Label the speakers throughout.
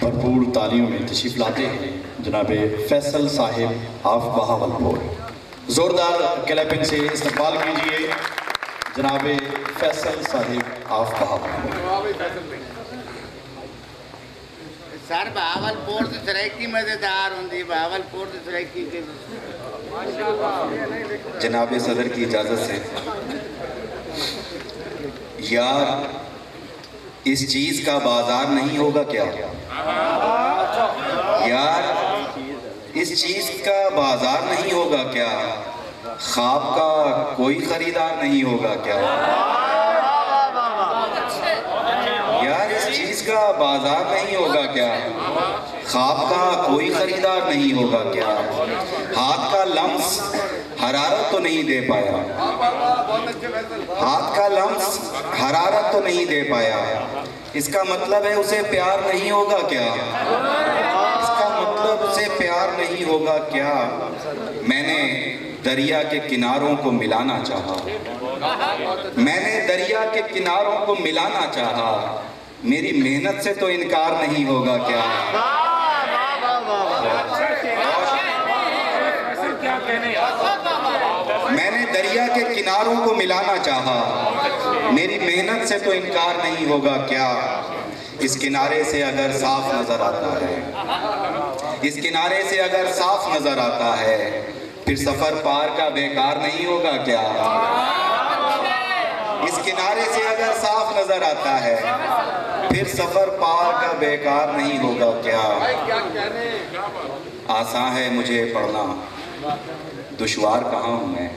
Speaker 1: भरपूर तालियों में तशरीफ लाते हैं जनाब फैसल साहिब ऑफ बहावलपुर। ज़ोरदार क्लैपिंग से इस्तकबाल कीजिए जनाब फैसल साहिब ऑफ बहावलपुर।
Speaker 2: सर बहावलपुर की सराइकी मज़ेदार होंगी, बहावलपुर की सराइकी के
Speaker 1: जनाब सदर की इजाज़त से यार इस चीज़ का बाजार नहीं होगा क्या? यार इस चीज़ का बाजार नहीं होगा क्या? ख्वाब का कोई खरीदार नहीं होगा क्या? यार इस चीज़ का बाजार नहीं होगा क्या? ख्वाब का कोई खरीदार नहीं होगा क्या? हाथ का लम्स हरारत तो नहीं दे पाया, हाथ का लम्स हरारत तो नहीं दे पाया, इसका मतलब है उसे प्यार नहीं होगा क्या? इसका मतलब उसे प्यार नहीं होगा क्या? मैंने दरिया के किनारों को मिलाना चाहा, मैंने दरिया के किनारों को मिलाना चाहा, मेरी मेहनत से तो इनकार नहीं होगा क्या? मैंने दरिया के किनारों को मिलाना चाहा, मेरी मेहनत से तो इनकार नहीं होगा क्या? इस किनारे से अगर साफ नजर आता है, इस किनारे से अगर साफ नजर आता है, फिर सफर पार का बेकार नहीं होगा क्या? इस किनारे से अगर साफ नजर आता है, फिर सफर पार का बेकार नहीं होगा क्या? आसान है मुझे पढ़ना, दुश्वार कहाँ हूँ मैं?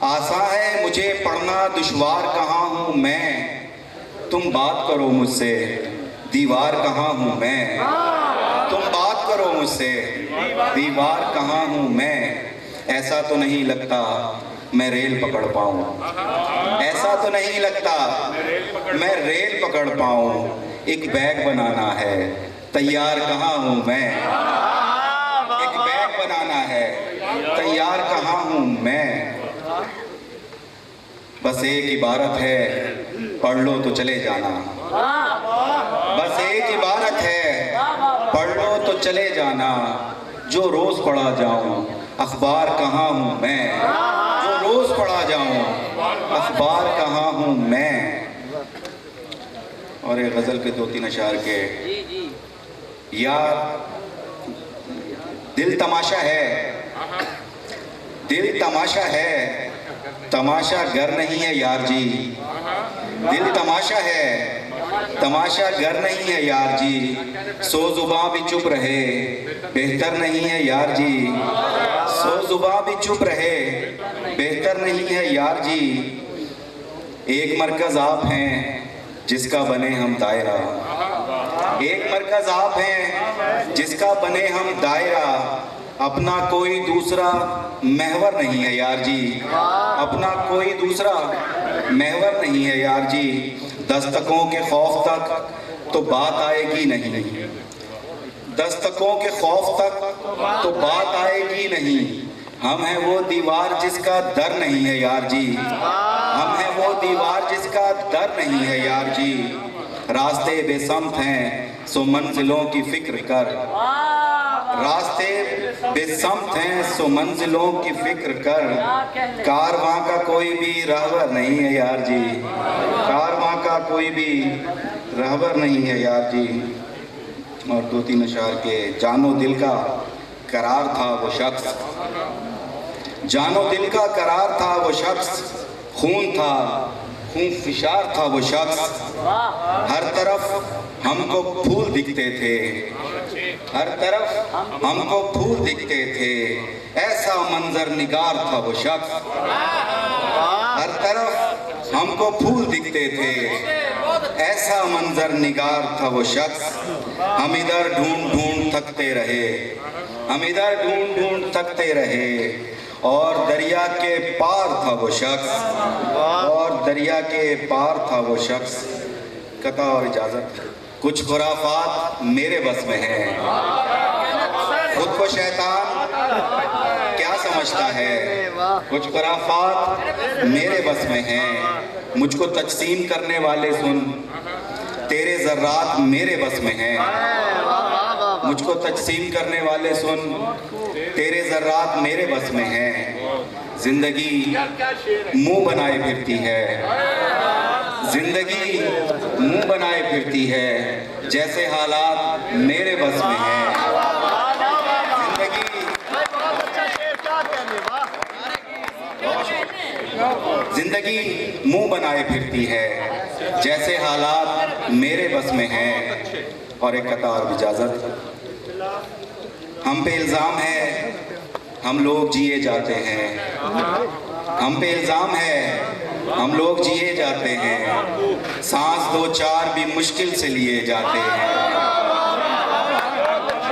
Speaker 1: आसान है मुझे पढ़ना, दुश्वार कहाँ हूँ मैं? तुम बात करो मुझसे, दीवार कहाँ हूँ मैं? तुम बात करो मुझसे, दीवार कहाँ हूँ मैं? ऐसा तो नहीं लगता मैं रेल पकड़ पाऊँ, ऐसा तो नहीं लगता मैं रेल पकड़ पाऊँ। एक बैग बनाना है, तैयार कहाँ हूँ मैं? एक बैग बनाना है, तैयार कहाँ हूँ मैं? बस एक इबारत है, पढ़ लो तो चले जाना, बस एक इबारत है, पढ़ लो तो चले जाना। जो रोज पढ़ा जाऊं अखबार कहाँ हूँ मैं? जो रोज पढ़ा जाऊं अखबार कहाँ हूँ मैं? और एक गजल के 2-3 अशार के, यार दिल तमाशा है, दिल तमाशा है, तमाशा घर नहीं है यार जी। दिल तमाशा है, तमाशा घर नहीं है यार जी। सो जुबां भी चुप रहे बेहतर नहीं है यार जी। सो जुबां भी चुप रहे बेहतर नहीं है यार जी। एक मरकज आप हैं जिसका बने हम दायरा, एक मरकज आप हैं जिसका बने हम दायरा। अपना कोई दूसरा महवर नहीं है यार जी, अपना कोई दूसरा महवर नहीं है यार जी। दस्तकों के खौफ तक तो बात आएगी नहीं, दस्तकों के खौफ तक तो बात आएगी नहीं। हम हैं वो दीवार जिसका दर नहीं है यार जी, हम हैं वो दीवार जिसका दर नहीं है यार जी। रास्ते बेसमत हैं सो मंजिलों की फिक्र कर, रास्ते बेसमत हैं सो मंजिलों की फिक्र कर। कारवां का कोई भी रहबर नहीं है यार जी, कारवां का कोई भी रहबर नहीं है यार जी। और 2-3 अशार के, जानो दिल का करार था वो शख्स, जानो दिल का करार था वो शख्स। खून था खून फिशार था वो शख्स। हर तरफ हमको फूल दिखते थे, हर तरफ हमको फूल दिखते थे। ऐसा मंजर निगार था वो शख्स, हर तरफ हमको फूल दिखते थे। ऐसा मंजर निगार था वो शख्स। हम इधर ढूंढ ढूंढ थकते रहे, हम इधर ढूंढ ढूंढ थकते रहे। और दरिया के पार था वो शख्स, और दरिया के पार था वो शख्स। कथा और इजाजत। कुछ खुराफात मेरे बस में है, खुद को शैतान क्या समझता है। कुछ खुराफात मेरे बस में हैं, मुझको तकसीम करने वाले सुन, तेरे जर्रात मेरे बस में है। मुझको तकसीम करने वाले सुन, तेरे जर्रात मेरे बस में है। जिंदगी मुंह बनाए फिरती है, जिंदगी मुंह बनाए फिरती है, जैसे हालात मेरे बस में है। जिंदगी मुंह बनाए फिरती है, जैसे हालात मेरे बस में हैं। और एक कतार इजाजत। हम पे इल्ज़ाम है हम लोग जिए जाते हैं, हम पे इल्ज़ाम है हम लोग जिए जाते हैं, सांस दो चार भी मुश्किल से लिए जाते हैं।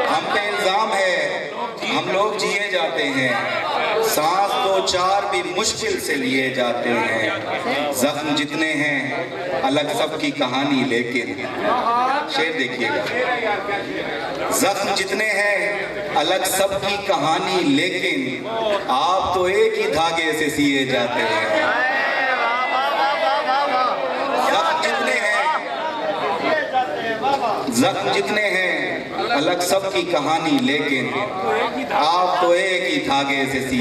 Speaker 1: हम पे इल्ज़ाम है हम लोग जिए जाते हैं, सांस दो चार भी मुश्किल से लिए जाते हैं। जख्म जितने हैं अलग सबकी कहानी, लेकिन शेर देखिएगा, जख्म जितने हैं अलग सबकी कहानी, लेकिन आप तो एक ही धागे से सिए जाते हैं। जख्म जितने हैं अलग सबकी कहानी, लेकिन आप तो एक ही धागे से सिए